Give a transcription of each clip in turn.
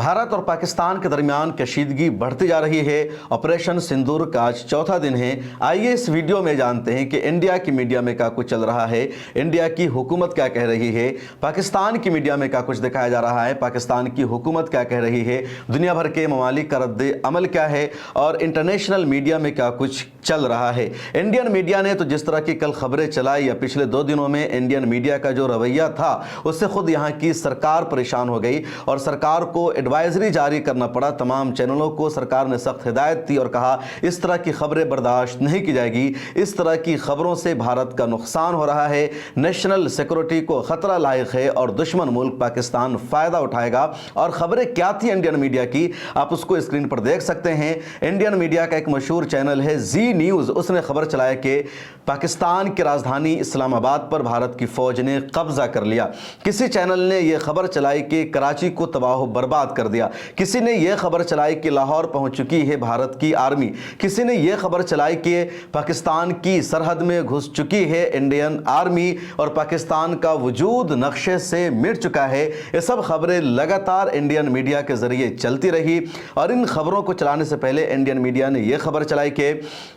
भारत और पाकिस्तान के दरमियान कशीदगी बढ़ती जा रही है। ऑपरेशन सिंदूर का आज चौथा दिन है। आइए इस वीडियो में जानते हैं कि इंडिया की मीडिया में क्या कुछ चल रहा है, इंडिया की हुकूमत क्या कह रही है, पाकिस्तान की मीडिया में क्या कुछ दिखाया जा रहा है, पाकिस्तान की हुकूमत क्या कह रही है, दुनिया भर के ममालिक का रद्द अमल क्या है और इंटरनेशनल मीडिया में क्या कुछ चल रहा है। इंडियन मीडिया ने तो जिस तरह की कल खबरें चलाई या पिछले 2 दिनों में इंडियन मीडिया का जो रवैया था उससे खुद यहाँ की सरकार परेशान हो गई और सरकार को एडवाइजरी जारी करना पड़ा। तमाम चैनलों को सरकार ने सख्त हिदायत दी और कहा इस तरह की खबरें बर्दाश्त नहीं की जाएगी, इस तरह की खबरों से भारत का नुकसान हो रहा है, नेशनल सिक्योरिटी को खतरा लायक है और दुश्मन मुल्क पाकिस्तान फायदा उठाएगा। और खबरें क्या थी इंडियन मीडिया की, आप उसको स्क्रीन पर देख सकते हैं। इंडियन मीडिया का एक मशहूर चैनल है जी न्यूज़, उसने खबर चलाया कि पाकिस्तान की राजधानी इस्लामाबाद पर भारत की फौज ने कब्जा कर लिया। किसी चैनल ने यह खबर चलाई कि कराची को तबाह बर्बाद कर दिया, किसी ने यह खबर चलाई कि लाहौर पहुंच चुकी है भारत की आर्मी, किसी ने यह खबर चलाई कि पाकिस्तान की सरहद में घुस चुकी है इंडियन आर्मी और पाकिस्तान का वजूद नक्शे से मिट चुका है। ये सब खबरें लगातार इंडियन मीडिया के जरिए चलती रही और इन खबरों को चलाने से पहले इंडियन मीडिया ने यह खबर चलाई कि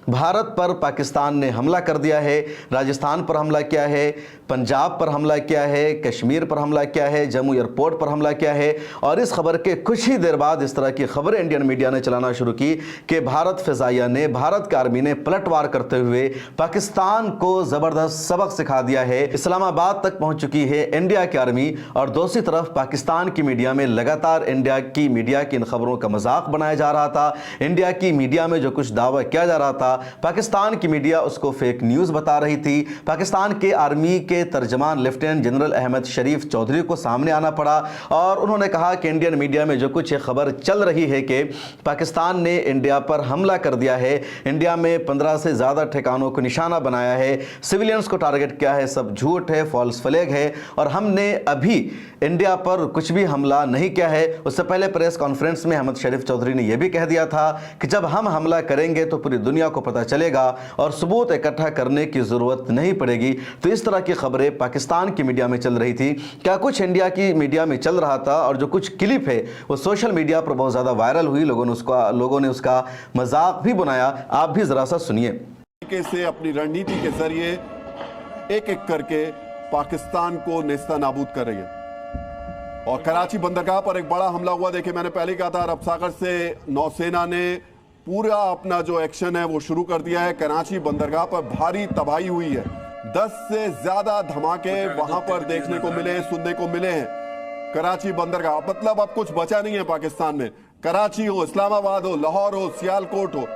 भारत पर पाकिस्तान ने हमला कर दिया है, राजस्थान पर हमला किया है, पंजाब पर हमला किया है, कश्मीर पर हमला किया है, जम्मू एयरपोर्ट पर हमला किया है। और इस खबर के कुछ ही देर बाद इस तरह की खबरें इंडियन मीडिया ने चलाना शुरू की कि भारत फिजाइया ने, भारत की आर्मी ने पलटवार करते हुए पाकिस्तान को जबरदस्त सबक सिखा दिया है। इस्लामाबाद तक पहुंच चुकी है इंडिया की आर्मी और दूसरी तरफ पाकिस्तान की मीडिया में लगातार इंडिया की मीडिया की इन खबरों का मजाक बनाया जा रहा था। इंडिया की मीडिया में जो कुछ दावा किया जा रहा था पाकिस्तान की मीडिया उसको फेक न्यूज़ बता रही थी। पाकिस्तान के आर्मी के तर्जमान लेफ्टिनेंट जनरल अहमद शरीफ चौधरी को सामने आना पड़ा और उन्होंने कहा कि इंडियन मीडिया में जो कुछ खबर चल रही है कि पाकिस्तान ने इंडिया पर हमला कर दिया है, इंडिया में 15 से ज़्यादा ठिकानों को निशाना बनाया है, सिविलियंस को टारगेट किया है, सब झूठ है, फॉल्स फ्लैग है और हमने अभी इंडिया पर कुछ भी हमला नहीं किया है। उससे पहले प्रेस कॉन्फ्रेंस में अहमद शरीफ चौधरी ने यह भी कह दिया था कि जब हम हमला करेंगे तो पूरी दुनिया को पता चलेगा और सबूत इकट्ठा करने की ज़रूरत नहीं पड़ेगी। तो इस तरह की खबरें पाकिस्तान की मीडिया में चल रही थी। क्या कुछ इंडिया की मीडिया में चल रहा था और जो कुछ क्लिप है वो सोशल मीडिया पर बहुत ज़्यादा वायरल हुई, लोगों ने उसका मजाक भी बनाया। आप भी ज़रा सा सुनिए। से अपनी रणनीति के जरिए एक एक करके पाकिस्तान को नेस्ता नाबूद कर रही है और कराची बंदरगाह पर एक बड़ा हमला हुआ। देखिए, मैंने पहले कहा था अरब सागर से नौसेना ने पूरा अपना जो एक्शन है वो शुरू कर दिया है। कराची बंदरगाह पर भारी तबाही हुई है, 10 से ज्यादा धमाके वहां पर देखने को मिले, सुनने को मिले हैं। कराची बंदरगाह मतलब अब कुछ बचा नहीं है पाकिस्तान में। कराची हो, इस्लामाबाद हो, लाहौर हो, सियालकोट हो,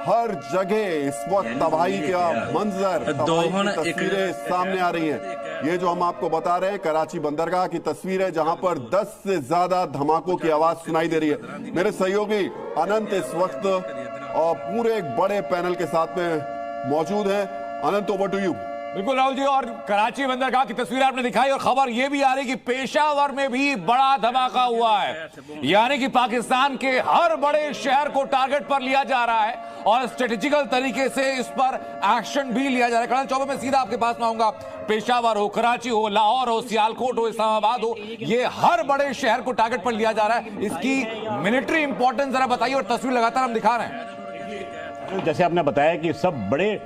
हर जगह इस वक्त तबाही का मंजर, तबाही की तस्वीरें सामने आ रही हैं। ये जो हम आपको बता रहे हैं कराची बंदरगाह की तस्वीर है जहां पर 10 से ज्यादा धमाकों की आवाज सुनाई दे रही है। मेरे सहयोगी अनंत इस वक्त और पूरे एक बड़े पैनल के साथ में मौजूद हैं। अनंत, ओवर टू यू। बिल्कुल राहुल जी, और कराची बंदरगाह की तस्वीर आपने दिखाई और खबर यह भी आ रही कि पेशावर में भी बड़ा धमाका हुआ है, यानी कि पाकिस्तान के हर बड़े शहर को टारगेट पर लिया जा रहा है और स्ट्रेटेजिकल तरीके से इस पर एक्शन भी लिया जा रहा है। कर्नल चौबे, मैं सीधा आपके पास में आऊंगा। पेशावर हो, कराची हो, लाहौर हो, सियालकोट हो, इस्लामाबाद हो, ये हर बड़े शहर को टारगेट पर लिया जा रहा है। इसकी मिलिट्री इंपॉर्टेंस जरा बताइए और तस्वीर लगातार हम दिखा रहे हैं। जैसे आपने बताया कि सब बड़े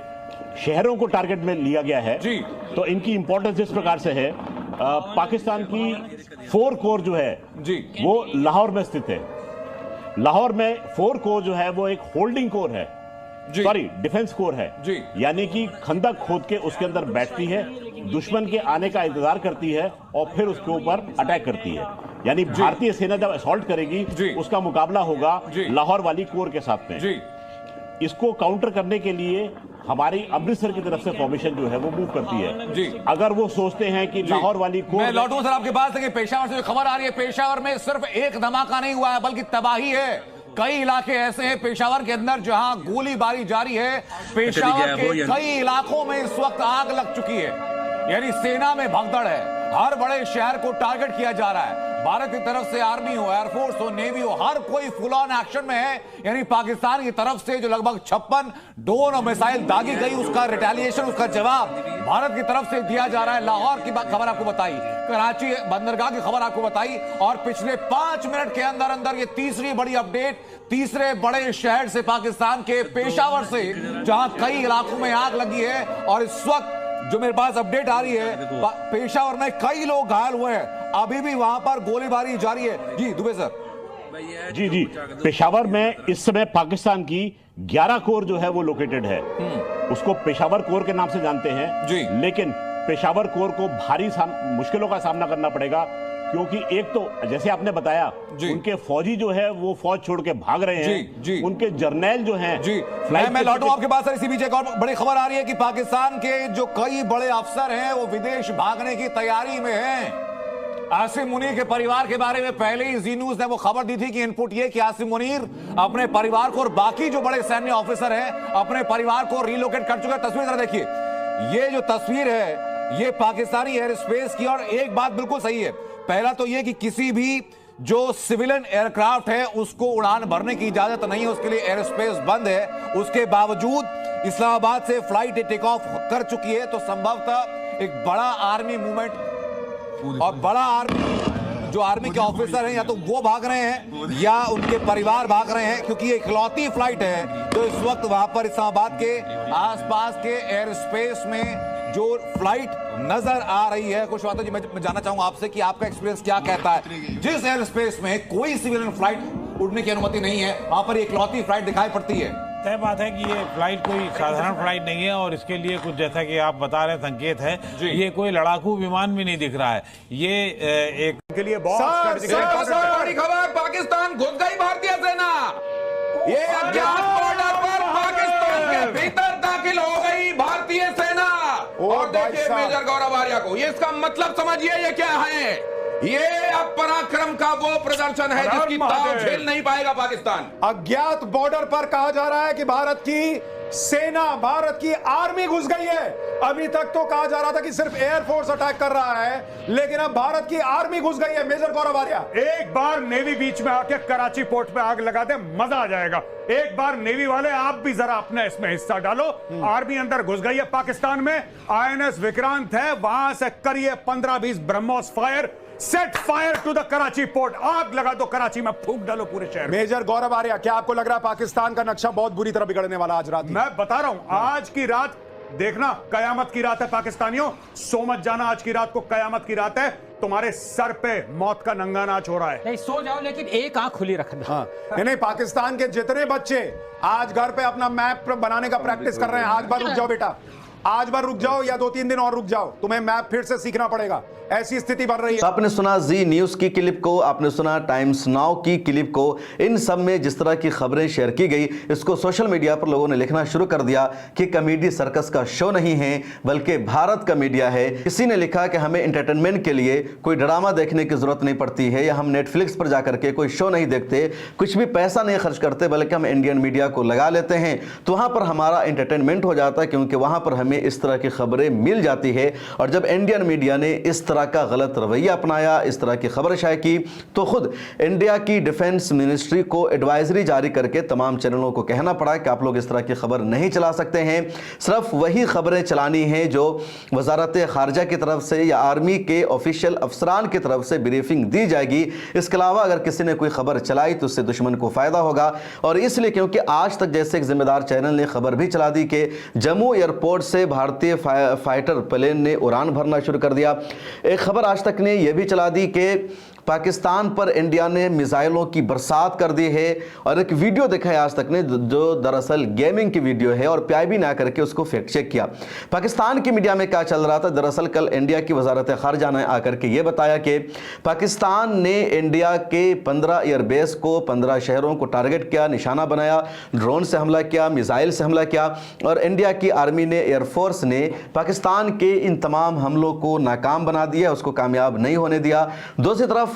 शहरों को टारगेट में लिया गया है जी, तो इनकी इंपॉर्टेंस इस प्रकार से है। पाकिस्तान की 4 कोर जो है जी वो लाहौर में स्थित है। लाहौर में 4 कोर जो है वो एक होल्डिंग कोर है, सॉरी डिफेंस कोर है जी, यानी कि खंदक खोद के उसके अंदर बैठती है, दुश्मन के आने का इंतजार करती है और फिर उसके ऊपर अटैक करती है। यानी भारतीय सेना जब असॉल्ट करेगी उसका मुकाबला होगा लाहौर वाली कोर के साथ में जी। इसको काउंटर करने के लिए हमारी अमृतसर की तरफ से फॉर्मेशन जो है वो मूव करती है जी। अगर वो सोचते हैं कि लाहौर वाली को, मैं लौटूं सर आपके पास कि पेशावर से जो खबर आ रही है, पेशावर में सिर्फ एक धमाका नहीं हुआ है बल्कि तबाही है। कई इलाके ऐसे हैं पेशावर के अंदर जहां गोलीबारी जारी है। पेशावर के कई इलाकों में इस वक्त आग लग चुकी है, यानी सेना में भगदड़ है, हर बड़े शहर को टारगेट किया जा रहा है। भारत की तरफ से आर्मी हो, एयरफोर्स हो, नेवी हो, हर कोई फुल ऑन एक्शन में है। यानी पाकिस्तान की तरफ से जो लगभग 56 ड्रोन और मिसाइल दागी गई, उसका रिटेलिएशन, उसका जवाब भारत की तरफ से दिया जा रहा है। लाहौर की खबर आपको बताई, कराची बंदरगाह की खबर आपको बताई, और पिछले 5 मिनट के अंदर अंदर ये तीसरी बड़ी अपडेट, तीसरे बड़े शहर से, पाकिस्तान के पेशावर से, जहां कई इलाकों में आग लगी है। और इस वक्त जो मेरे पास अपडेट आ रही है, पेशावर में कई लोग घायल हुए हैं, अभी भी वहां पर गोलीबारी जारी है। जी दुबे सर। जी पेशावर में इस समय पाकिस्तान की 11 कोर जो है वो लोकेटेड है। उसको पेशावर कोर के नाम से जानते हैं जी। लेकिन पेशावर कोर को भारी मुश्किलों का सामना करना पड़ेगा, क्योंकि एक तो जैसे आपने बताया उनके फौजी जो है वो फौज छोड़ के भाग रहे हैं। जी। उनके जर्नैल जो हैं जी, मैं लौटूं आपके पास। इसी बीच एक और बड़ी खबर आ रही है कि पाकिस्तान के जो कई बड़े अफसर हैं वो विदेश भागने की तैयारी में हैं। आसिम मुनीर के परिवार के बारे में पहले ही जी न्यूज ने वो खबर दी थी कि इनपुट ये कि आसिम मुनीर अपने परिवार को और बाकी जो बड़े सैन्य ऑफिसर हैं अपने परिवार को रिलोकेट कर चुके हैं। तस्वीर जरा देखिए, ये जो तस्वीर है ये पाकिस्तानी एयर स्पेस की। और एक बात बिल्कुल सही है, पहला तो ये कि किसी भी जो सिविलियन एयरक्राफ्ट है उसको उड़ान भरने की इजाजत नहीं है, उसके लिए एयर स्पेस बंद है। उसके बावजूद इस्लामाबाद से फ्लाइट टेक ऑफ कर चुकी है, तो संभवतः एक बड़ा आर्मी मूवमेंट और बड़ा आर्मी जो आर्मी के ऑफिसर हैं या तो वो भाग रहे हैं या उनके परिवार भाग रहे हैं, क्योंकि ये इकलौती फ्लाइट है जो इस वक्त वहां पर इस्लामाबाद के आसपास के एयर स्पेस में जो फ्लाइट नजर आ रही है। कुछ बातें जी मैं जानना चाहूंगा आपसे कि आपका एक्सपीरियंस क्या कहता है। जिस एयर स्पेस में कोई सिविलियन फ्लाइट उड़ने की अनुमति नहीं है, वहां पर इकलौती फ्लाइट दिखाई पड़ती है। तय बात है कि ये फ्लाइट कोई साधारण फ्लाइट नहीं है, और इसके लिए कुछ जैसा कि आप बता रहे संकेत है, ये कोई लड़ाकू विमान भी नहीं दिख रहा है। ये एक के लिए बहुत बड़ी खबर, पाकिस्तान घुस गई भारतीय सेना। ये अज्ञात बॉर्डर पर पाकिस्तान के भीतर दाखिल हो गई भारतीय सेना। और देखिए मेजर गौरव आर्या को, ये इसका मतलब समझिए ये क्या है। ये अब पराक्रम का वो प्रदर्शन है जिसकी ताव झेल नहीं पाएगा पाकिस्तान। अज्ञात बॉर्डर पर कहा जा रहा है कि भारत की सेना, भारत की आर्मी घुस गई है। अभी तक तो कहा जा रहा था कि सिर्फ एयरफोर्स अटैक कर रहा है, लेकिन अब भारत की आर्मी घुस गई है। मेजर गौरव आर्या, एक बार नेवी बीच में आके कराची पोर्ट पे आग लगा दे, मजा आ जाएगा। एक बार नेवी वाले आप भी जरा अपने इसमें हिस्सा डालो। आर्मी अंदर घुस गई है पाकिस्तान में। INS विक्रांत है, वहां से करिए 15-20 BrahMos fire, set fire to the Karachi port. आग लगा दो कराची में, फूंक डालो पूरे शहर में। मेजर गौरव आर्या, क्या आपको लग रहा है पाकिस्तान का नक्शा बहुत बुरी तरह बिगड़ने वाला आज रात? मैं बता रहा हूं, आज की रात देखना कयामत की रात है पाकिस्तानियों। सो मत जाना, आज की रात को कयामत की रात है। तुम्हारे सर पे मौत का नंगा नाच हो रहा है। नहीं सो जाओ, लेकिन एक आंख खुली रखना। हाँ, नहीं पाकिस्तान के जितने बच्चे आज घर पे अपना मैप बनाने का प्रैक्टिस कर रहे हैं, आज बार रुक जाओ बेटा, आज बार रुक जाओ या 2-3 दिन और रुक जाओ, तुम्हें मैप फिर से सीखना पड़ेगा। ऐसी स्थिति बन रही है। आपने सुना जी न्यूज की क्लिप को, आपने सुना टाइम्स नाउ की क्लिप को। इन सब में जिस तरह की खबरें शेयर की गई, इसको सोशल मीडिया पर लोगों ने लिखना शुरू कर दिया कि कॉमेडी सर्कस का शो नहीं है बल्कि भारत का मीडिया है। किसी ने लिखा कि हमें एंटरटेनमेंट के लिए कोई ड्रामा देखने की जरूरत नहीं पड़ती है, या हम नेटफ्लिक्स पर जाकर के कोई शो नहीं देखते, कुछ भी पैसा नहीं खर्च करते, बल्कि हम इंडियन मीडिया को लगा लेते हैं तो वहां पर हमारा एंटरटेनमेंट हो जाता है, क्योंकि वहां पर हमें इस तरह की खबरें मिल जाती है। और जब इंडियन मीडिया ने इस तरह का गलत रवैया अपनाया, इस तरह की खबर शाये की, तो खुद इंडिया की डिफेंस मिनिस्ट्री को एडवाइजरी जारी करके तमाम चैनलों को कहना पड़ा कि आप लोग इस तरह की खबर नहीं चला सकते हैं। सिर्फ वही खबरें चलानी हैं जो वजारत खारजा की तरफ से या आर्मी के ऑफिशियल अफसरान की तरफ से ब्रीफिंग दी जाएगी। इसके अलावा अगर किसी ने कोई खबर चलाई तो उससे दुश्मन को फायदा होगा। और इसलिए क्योंकि आज तक जैसे एक जिम्मेदार चैनल ने खबर भी चला दी कि जम्मू एयरपोर्ट से भारतीय फाइटर प्लेन ने उड़ान भरना शुरू कर दिया। एक खबर आज तक ने यह भी चला दी कि पाकिस्तान पर इंडिया ने मिसाइलों की बरसात कर दी है। और एक वीडियो देखा है आज तक ने जो दरअसल गेमिंग की वीडियो है, और PIB ने आकर के उसको फैक्ट चेक किया। पाकिस्तान की मीडिया में क्या चल रहा था, दरअसल कल इंडिया की वजारत खारजा ने आकर के ये बताया कि पाकिस्तान ने इंडिया के 15 एयरबेस को, 15 शहरों को टारगेट किया, निशाना बनाया, ड्रोन से हमला किया, मिसाइल से हमला किया। और इंडिया की आर्मी ने, एयरफोर्स ने पाकिस्तान के इन तमाम हमलों को नाकाम बना दिया, उसको कामयाब नहीं होने दिया। दूसरी तरफ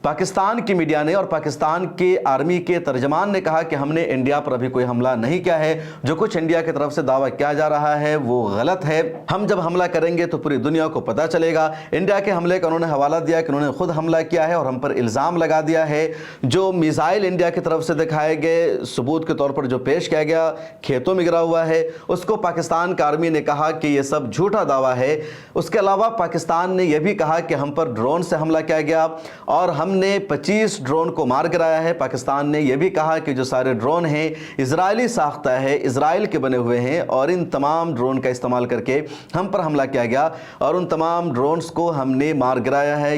पाकिस्तान की मीडिया ने और पाकिस्तान के आर्मी के तर्जमान ने कहा कि हमने इंडिया पर अभी कोई हमला नहीं किया है। जो कुछ इंडिया की तरफ से दावा किया जा रहा है वो गलत है। हम जब हमला करेंगे तो पूरी दुनिया को पता चलेगा। इंडिया के हमले का उन्होंने हवाला दिया कि उन्होंने खुद हमला किया है और हम पर इल्ज़ाम लगा दिया है। जो मिसाइल इंडिया की तरफ से दिखाए गए सबूत के तौर पर जो पेश किया गया खेतों में गिरा हुआ है, उसको पाकिस्तान का आर्मी ने कहा कि ये सब झूठा दावा है। उसके अलावा पाकिस्तान ने यह भी कहा कि हम पर ड्रोन से हमला किया गया और हमने 25 ड्रोन को मार गिराया है। पाकिस्तान ने यह भी कहा कि जो सारे ड्रोन हैं इजरायली साख्ता है, इजराइल के बने हुए हैं और इन तमाम ड्रोन का इस्तेमाल करके हम पर हमला किया गया और उन तमाम ड्रोन्स को हमने मार गिराया है।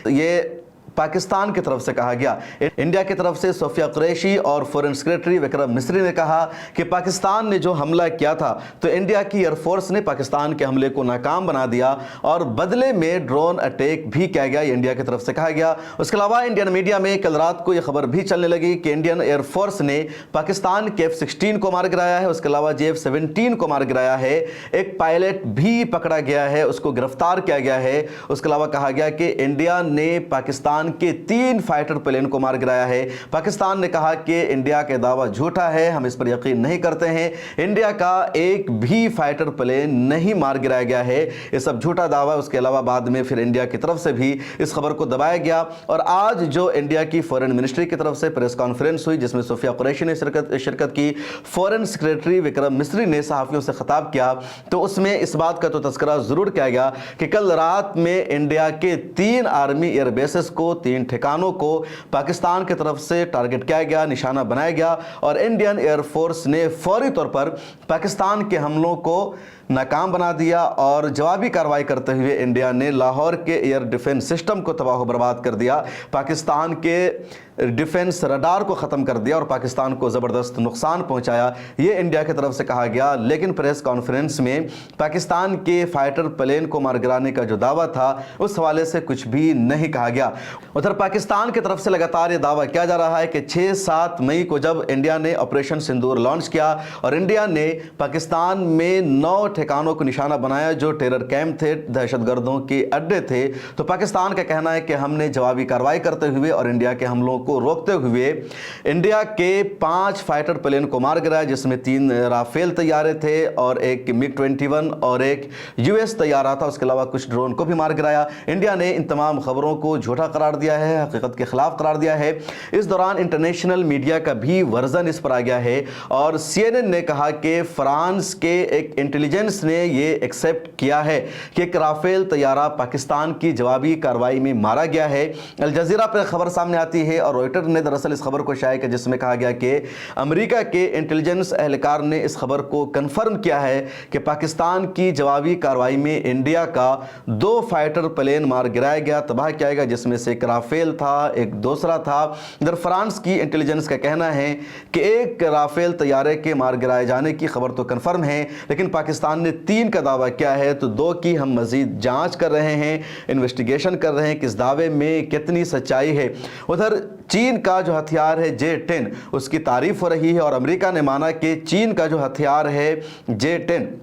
ये पाकिस्तान की तरफ से कहा गया। इंडिया की तरफ से सोफिया कुरैशी और फॉरेन सेक्रेटरी विक्रम मिस्री ने कहा कि पाकिस्तान ने जो हमला किया था तो इंडिया की एयरफोर्स ने पाकिस्तान के हमले को नाकाम बना दिया और बदले में ड्रोन अटैक भी किया गया, इंडिया की तरफ से कहा गया। उसके अलावा इंडियन मीडिया में कल रात को यह खबर भी चलने लगी कि इंडियन एयरफोर्स ने पाकिस्तान के F-16 को मार गिराया है। उसके अलावा F-17 को मार गिराया है। एक पायलट भी पकड़ा गया है, उसको गिरफ्तार किया गया है। उसके अलावा कहा गया कि इंडिया ने पाकिस्तान के 3 फाइटर प्लेन को मार गिराया है। पाकिस्तान ने कहा कि इंडिया का दावा झूठा है, हम इस पर यकीन नहीं करते हैं। इंडिया का एक भी फाइटर प्लेन नहीं मार गिराया गया है, ये सब झूठा दावा है। उसके अलावा बाद में फिर इंडिया की तरफ से भी इस खबर को दबाया गया और आज जो इंडिया की फॉरेन मिनिस्ट्री की तरफ से प्रेस कॉन्फ्रेंस हुई जिसमें सोफिया कुरैशी ने शिरकत की, फॉरेन सेक्रेटरी विक्रम मिस्री ने सहाफियों से खिताब किया तो उसमें इस बात का तो तस्करा जरूर किया गया कि कल रात में इंडिया के 3 आर्मी एयर बेसेस को, 3 ठिकानों को पाकिस्तान की तरफ से टारगेट किया गया, निशाना बनाया गया और इंडियन एयरफोर्स ने फौरी तौर पर पाकिस्तान के हमलों को नाकाम बना दिया और जवाबी कार्रवाई करते हुए इंडिया ने लाहौर के एयर डिफेंस सिस्टम को तबाह बर्बाद कर दिया, पाकिस्तान के डिफेंस रडार को ख़त्म कर दिया और पाकिस्तान को ज़बरदस्त नुकसान पहुंचाया, ये इंडिया की तरफ से कहा गया। लेकिन प्रेस कॉन्फ्रेंस में पाकिस्तान के फाइटर प्लेन को मार गिराने का जो दावा था उस हवाले से कुछ भी नहीं कहा गया। उधर पाकिस्तान की तरफ से लगातार ये दावा किया जा रहा है कि 6-7 मई को जब इंडिया ने ऑपरेशन सिंदूर लॉन्च किया और इंडिया ने पाकिस्तान में 9 ठिकानों को निशाना बनाया जो टेरर कैंप थे, दहशतगर्दों के अड्डे थे, तो पाकिस्तान का कहना है कि हमने जवाबी कार्रवाई करते हुए और इंडिया के हमलों को रोकते हुए इंडिया के 5 फाइटर प्लेन को मार गिराया जिसमें 3 राफेल तैयारे थे और एक MiG-21 और एक US तैयारा था। उसके अलावा कुछ ड्रोन को भी मार गिराया। इंडिया ने इन तमाम खबरों को झूठा करार दिया है, हकीकत के खिलाफ करार दिया है। इस दौरान इंटरनेशनल मीडिया का भी वर्जन इस पर आ गया है और CNN ने कहा कि फ्रांस के एक इंटेलिजेंस ने ये एक्सेप्ट किया है कि एक राफेल तैयारा पाकिस्तान की जवाबी कार्रवाई में मारा गया है। अल जजीरा पर खबर सामने आती है और रॉयटर ने दरअसल इस खबर को शाया किया जिसमें कहा गया कि अमेरिका के इंटेलिजेंस एहलकार ने इस खबर को कंफर्म किया है कि पाकिस्तान की जवाबी कार्रवाई में इंडिया का 2 फाइटर प्लेन मार गिराया गया, तबाह किया गया, जिसमें से एक राफेल था, एक दूसरा था। इधर फ्रांस की इंटेलिजेंस का कहना है कि एक राफेल तैयारे के मार गिराए जाने की खबर तो कंफर्म है लेकिन पाकिस्तान ने 3 का दावा किया है, तो 2 की हम मजीद जांच कर रहे हैं, इन्वेस्टिगेशन कर रहे हैं कि इस दावे में कितनी सच्चाई है। उधर चीन का जो हथियार है J-10 उसकी तारीफ हो रही है और अमेरिका ने माना कि चीन का जो हथियार है J-10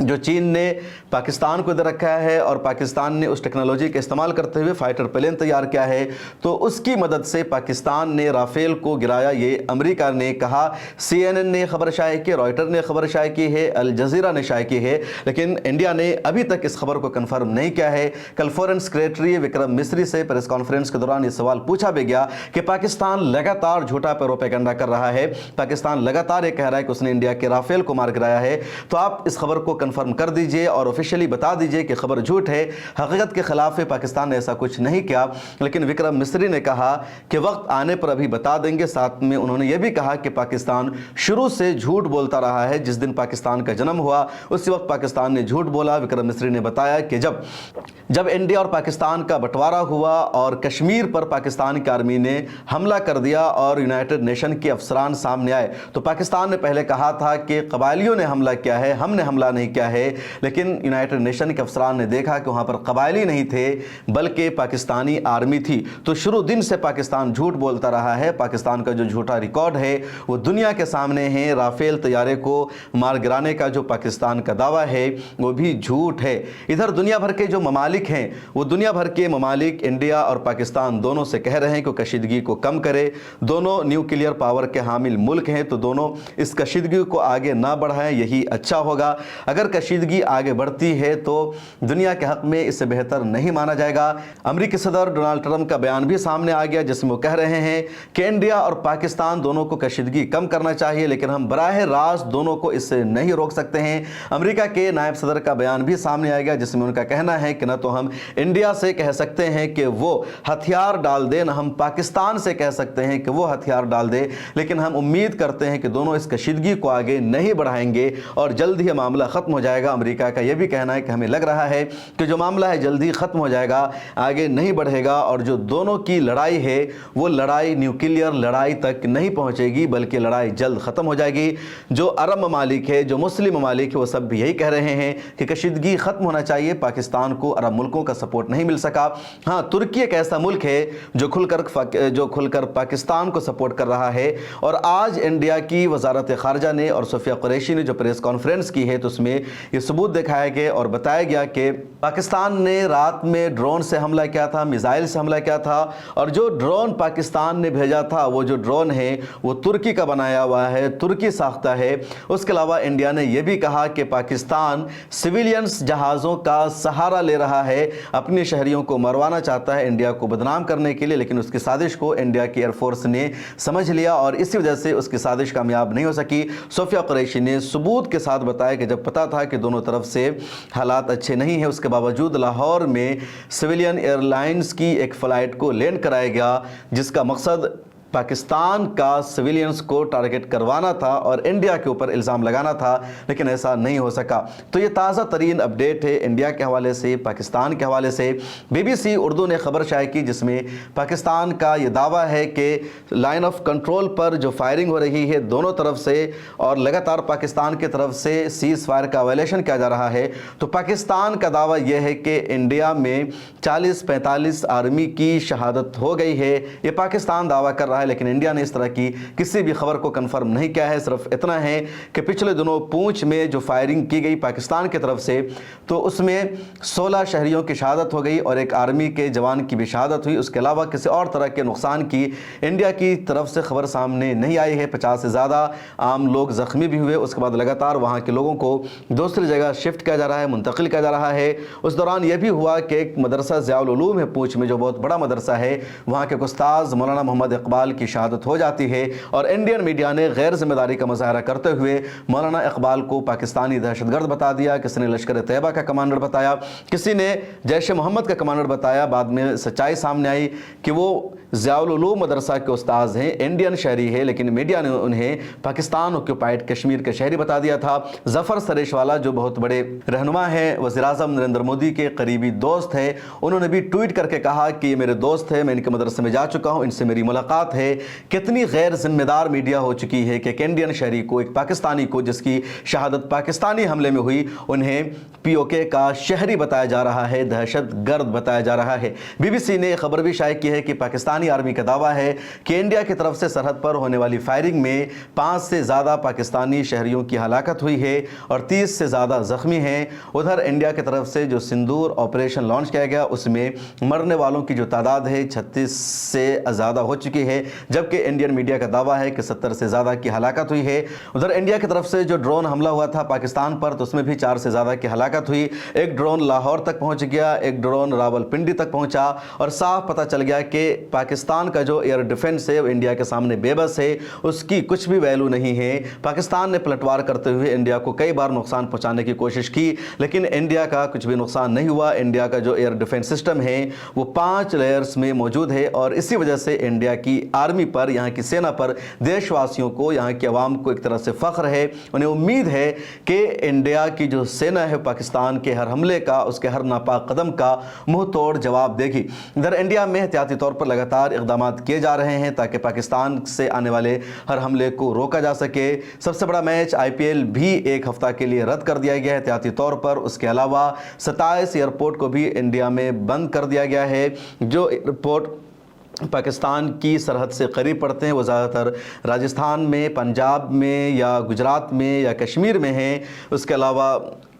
जो चीन ने पाकिस्तान को दे रखा है और पाकिस्तान ने उस टेक्नोलॉजी का इस्तेमाल करते हुए फाइटर प्लेन तैयार किया है, तो उसकी मदद से पाकिस्तान ने राफेल को गिराया, ये अमेरिका ने कहा। CNN ने खबर शाये की, रॉयटर ने खबर शाये की है, अल जजीरा ने शाये की है, लेकिन इंडिया ने अभी तक इस खबर को कंफर्म नहीं किया है। कल फॉरेन सेक्रेटरी विक्रम मिस्री से प्रेस कॉन्फ्रेंस के दौरान ये सवाल पूछा भी गया कि पाकिस्तान लगातार झूठा प्रोपेगेंडा कर रहा है, पाकिस्तान लगातार ये कह रहा है कि उसने इंडिया के राफेल को मार गिराया है, तो आप इस खबर को कंफर्म कर दीजिए और ऑफिशियली बता दीजिए कि खबर झूठ है, हकीकत के खिलाफ है, पाकिस्तान ने ऐसा कुछ नहीं किया। लेकिन विक्रम मिस्री ने कहा कि वक्त आने पर अभी बता देंगे। साथ में उन्होंने यह भी कहा कि पाकिस्तान शुरू से झूठ बोलता रहा है, जिस दिन पाकिस्तान का जन्म हुआ उसी वक्त पाकिस्तान ने झूठ बोला। विक्रम मिस्री ने बताया कि जब इंडिया और पाकिस्तान का बंटवारा हुआ और कश्मीर पर पाकिस्तान की आर्मी ने हमला कर दिया और यूनाइटेड नेशन के अफसरान सामने आए, तो पाकिस्तान ने पहले कहा था कि कबायलियों ने हमला किया है, हमने हमला नहीं किया है, लेकिन यूनाइटेड नेशन के अफसरान ने देखा कि वहां पर कबायली नहीं थे बल्कि पाकिस्तानी आर्मी थी। तो शुरू दिन से पाकिस्तान झूठ बोलता रहा है। पाकिस्तान का जो झूठा रिकॉर्ड है वो दुनिया के सामने है। राफेल तैयारे को मार गिराने का जो पाकिस्तान का दावा है वो भी झूठ है। इधर दुनिया भर के जो ममालिक ममालिक हैं वो दुनिया भर के ममालिक इंडिया और पाकिस्तान दोनों से कह रहे हैं कि कशीदगी को कम करे। दोनों न्यूक्लियर पावर के हामिल मुल्क हैं तो दोनों इस कशीदगी को आगे ना बढ़ाएं, यही अच्छा होगा। अगर कशीदगी आगे बढ़ती है तो दुनिया के हक में इससे बेहतर नहीं माना जाएगा। अमेरिकी सदर डोनाल्ड ट्रंप का बयान भी सामने आ गया जिसमें वो कह रहे हैं कि इंडिया और पाकिस्तान दोनों को कशीदगी कम करना चाहिए, लेकिन हम बराह रास्त दोनों को इससे नहीं रोक सकते हैं। अमेरिका के नायब सदर का बयान भी सामने आ गया जिसमें उनका कहना है कि न तो हम इंडिया से कह सकते हैं कि वो हथियार डाल दे, न हम पाकिस्तान से कह सकते हैं कि वो हथियार डाल दे, लेकिन हम उम्मीद करते हैं कि दोनों इस कशीदगी को आगे नहीं बढ़ाएंगे और जल्द ही मामला ख़त्म हो जाएगा। अमेरिका का यह भी कहना है कि हमें लग रहा है कि जो मामला है जल्द ही ख़त्म हो जाएगा, आगे नहीं बढ़ेगा और जो दोनों की लड़ाई है वो लड़ाई न्यूक्लियर लड़ाई तक नहीं पहुंचेगी बल्कि लड़ाई जल्द ख़त्म हो जाएगी। जो अरब ममालिक है, जो मुस्लिम ममालिक है, वो सब भी यही कह रहे हैं कि कशीदगी ख़त्म होना चाहिए। पाकिस्तान को अरब मुल्कों का सपोर्ट नहीं मिल सका। हाँ, तुर्की एक ऐसा मुल्क है जो खुलकर पाकिस्तान को सपोर्ट कर रहा है और आज इंडिया की वजारत खारजा ने और सोफिया कुरैशी ने जो प्रेस कॉन्फ्रेंस की है तो उसमें ये सबूत दिखाया गया और बताया गया कि पाकिस्तान ने रात में ड्रोन से हमला किया था, मिसाइल से हमला किया था और जो ड्रोन पाकिस्तान ने भेजा था वो जो ड्रोन है वो तुर्की का बनाया हुआ है, तुर्की साख्ता है। उसके अलावा इंडिया ने यह भी कहा कि पाकिस्तान सिविलियंस जहाज़ों का सहारा ले रहा है, अपने शहरियों को मरवाना चाहता है इंडिया को बदनाम करने के लिए, लेकिन उसकी साजिश को इंडिया की एयरफोर्स ने समझ लिया और इसी वजह से उसकी साजिश कामयाब नहीं हो सकी। सोफिया कुरैशी ने सबूत के साथ बताया कि जब पता था कि दोनों तरफ से हालात अच्छे नहीं हैं, उसके बावजूद लाहौर में सिविलियन एयरलाइंस की एक फ़्लाइट को लैंड कराया गया जिसका मकसद पाकिस्तान का सिविलियंस को टारगेट करवाना था और इंडिया के ऊपर इल्ज़ाम लगाना था, लेकिन ऐसा नहीं हो सका। तो ये ताज़ा तरीन अपडेट है इंडिया के हवाले से, पाकिस्तान के हवाले से। BBC उर्दू ने खबर शाये की जिसमें पाकिस्तान का ये दावा है कि लाइन ऑफ कंट्रोल पर जो फायरिंग हो रही है दोनों तरफ से और लगातार पाकिस्तान की तरफ से सीज़ फायर का वायलेशन किया जा रहा है, तो पाकिस्तान का दावा यह है कि इंडिया में 40-45 आर्मी की शहादत हो गई है। ये पाकिस्तान दावा कर रहा है, लेकिन इंडिया ने इस तरह की किसी भी खबर को कंफर्म नहीं किया है। सिर्फ इतना है कि पिछले दिनों पूंछ में जो फायरिंग की गई पाकिस्तान की तरफ से तो उसमें 16 शहरियों की शहादत हो गई और एक आर्मी के जवान की भी शहादत हुई। उसके अलावा किसी और तरह के नुकसान की इंडिया की तरफ से खबर सामने नहीं आई है। 50 से ज़्यादा आम लोग ज़ख्मी भी हुए। उसके बाद लगातार वहाँ के लोगों को दूसरी जगह शिफ्ट किया जा रहा है, मुंतकिल किया जा रहा है। उस दौरान यह भी हुआ कि एक मदरसा ज़ियाउल उलूम है पूंछ में, जो बहुत बड़ा मदरसा है, वहाँ के उस्ताद मौलाना मोहम्मद इकबाल की शहादत हो जाती है और इंडियन मीडिया ने गैर जिम्मेदारी का मुजाहरा करते हुए मौलाना इकबाल को पाकिस्तानी दहशतगर्द बता दिया। किसी ने लश्कर तैयबा का कमांडर बताया, किसी ने जैश मोहम्मद का कमांडर बताया। बाद में सच्चाई सामने आई कि वो ज़ियाउल उलूम मदरसा के उस्ताद हैं, इंडियन शहरी है, लेकिन मीडिया ने उन्हें पाकिस्तान ऑक्यूपाइड कश्मीर के शहरी बता दिया था। जफर सरेशवाला जो बहुत बड़े रहनुमा हैं, वज़ीर-ए-आज़म नरेंद्र मोदी के करीबी दोस्त है, उन्होंने भी ट्वीट करके कहा कि ये मेरे दोस्त है, मैं इनके मदरसे में जा चुका हूँ, इनसे मेरी मुलाकात है। कितनी गैर जिम्मेदार मीडिया हो चुकी है कि एक इंडियन शहरी को, एक पाकिस्तानी को जिसकी शहादत पाकिस्तानी हमले में हुई, उन्हें POK का शहरी बताया जा रहा है, दहशत गर्द बताया जा रहा है। BBC ने खबर भी शाये की है कि पाकिस्तानी आर्मी का दावा है कि इंडिया की तरफ से सरहद पर होने वाली फायरिंग में 5 से ज़्यादा पाकिस्तानी शहरियों की हलाकत हुई है और 30 से ज़्यादा ज़ख्मी हैं। उधर इंडिया की तरफ से जो सिंदूर ऑपरेशन लॉन्च किया गया उसमें मरने वालों की जो तादाद है 36 से ज़्यादा हो चुकी है, जबकि इंडियन मीडिया का दावा है कि 70 से ज़्यादा की हलाकत हुई है। उधर इंडिया की तरफ से जो ड्रोन हमला हुआ था पाकिस्तान पर तो उसमें भी 4 से ज़्यादा की हलाकत हुई। एक ड्रोन लाहौर तक पहुंच गया, एक ड्रोन रावलपिंडी तक पहुंचा और साफ पता चल गया कि पाकिस्तान का जो एयर डिफेंस है वो इंडिया के सामने बेबस है, उसकी कुछ भी वैल्यू नहीं है। पाकिस्तान ने पलटवार करते हुए इंडिया को कई बार नुकसान पहुंचाने की कोशिश की, लेकिन इंडिया का कुछ भी नुकसान नहीं हुआ। इंडिया का जो एयर डिफेंस सिस्टम है वो 5 लेयर्स में मौजूद है और इसी वजह से इंडिया की आर्मी पर, यहाँ की सेना पर, देशवासियों को, यहाँ की आवाम को एक तरह से फ़ख्र है। उन्हें उम्मीद है कि इंडिया की जो सेना है पाकिस्तान के हर हमले का, उसके हर नापाक कदम का मुंह तोड़ जवाब देगी। इधर इंडिया में एहतियाती तौर पर लगातार इक़दाम किए जा रहे हैं ताकि पाकिस्तान से आने वाले हर हमले को रोका जा सके। सबसे बड़ा मैच IPL भी एक हफ्ता के लिए रद्द कर दिया गया है एहतियाती तौर पर। उसके अलावा 27 एयरपोर्ट को भी इंडिया में बंद कर दिया गया है। जो एयरपोर्ट पाकिस्तान की सरहद से करीब पड़ते हैं वो ज़्यादातर राजस्थान में, पंजाब में या गुजरात में या कश्मीर में हैं। उसके अलावा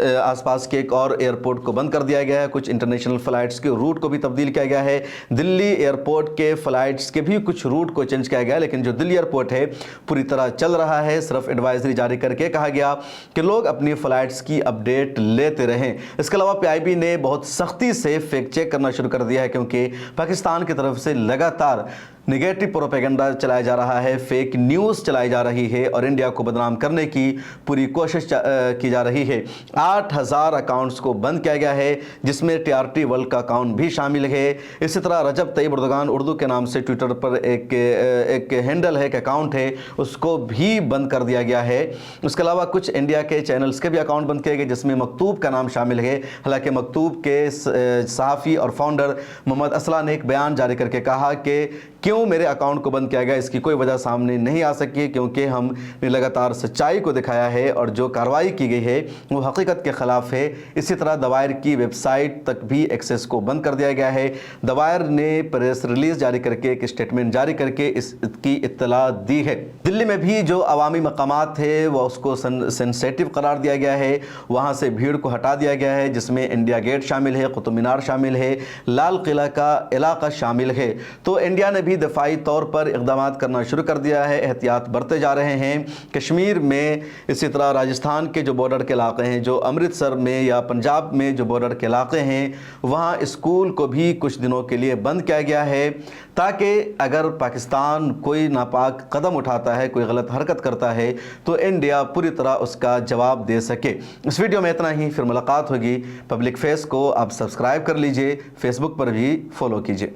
आसपास के एक और एयरपोर्ट को बंद कर दिया गया है। कुछ इंटरनेशनल फ़्लाइट्स के रूट को भी तब्दील किया गया है। दिल्ली एयरपोर्ट के फ़्लाइट्स के भी कुछ रूट को चेंज किया गया है, लेकिन जो दिल्ली एयरपोर्ट है पूरी तरह चल रहा है। सिर्फ एडवाइजरी जारी करके कहा गया कि लोग अपनी फ़्लाइट्स की अपडेट लेते रहें। इसके अलावा PIB ने बहुत सख्ती से फैक्ट चेक करना शुरू कर दिया है, क्योंकि पाकिस्तान की तरफ से लगातार नेगेटिव प्रोपेगेंडा चलाया जा रहा है, फेक न्यूज़ चलाई जा रही है और इंडिया को बदनाम करने की पूरी कोशिश की जा रही है। 8000 अकाउंट्स को बंद किया गया है, जिसमें TRT वर्ल्ड का अकाउंट भी शामिल है। इसी तरह रजब तैयब एर्दोगान उर्दू के नाम से ट्विटर पर एक हैंडल है, एक अकाउंट है, उसको भी बंद कर दिया गया है। उसके अलावा कुछ इंडिया के चैनल्स के भी अकाउंट बंद किए गए, जिसमें मकतूब का नाम शामिल है। हालांकि मकतूब के सहाफ़ी और फाउंडर मोहम्मद असला ने एक बयान जारी करके कहा कि क्यों मेरे अकाउंट को बंद किया गया, इसकी कोई वजह सामने नहीं आ सकी, क्योंकि हमने लगातार सच्चाई को दिखाया है और जो कार्रवाई की गई है वो हकीकत के ख़िलाफ़ है। इसी तरह दवायर की वेबसाइट तक भी एक्सेस को बंद कर दिया गया है। दवायर ने प्रेस रिलीज़ जारी करके एक स्टेटमेंट जारी करके इसकी इत्तला दी है। दिल्ली में भी जो अवामी मकामात है वो उसको सेंसिटिव करार दिया गया है, वहाँ से भीड़ को हटा दिया गया है, जिसमें इंडिया गेट शामिल है, कुतुब मीनार शामिल है, लाल किला का इलाका शामिल है। तो इंडिया ने भी दफाई तौर पर इक़दाम करना शुरू कर दिया है, एहतियात बरते जा रहे हैं। कश्मीर में, इसी तरह राजस्थान के जो बॉर्डर के इलाके हैं, जो अमृतसर में या पंजाब में जो बॉर्डर के इलाके हैं, वहाँ स्कूल को भी कुछ दिनों के लिए बंद किया गया है, ताकि अगर पाकिस्तान कोई नापाक कदम उठाता है, कोई गलत हरकत करता है, तो इंडिया पूरी तरह उसका जवाब दे सके। इस वीडियो में इतना ही, फिर मुलाकात होगी। पब्लिक फेस को आप सब्सक्राइब कर लीजिए, फेसबुक पर भी फॉलो कीजिए।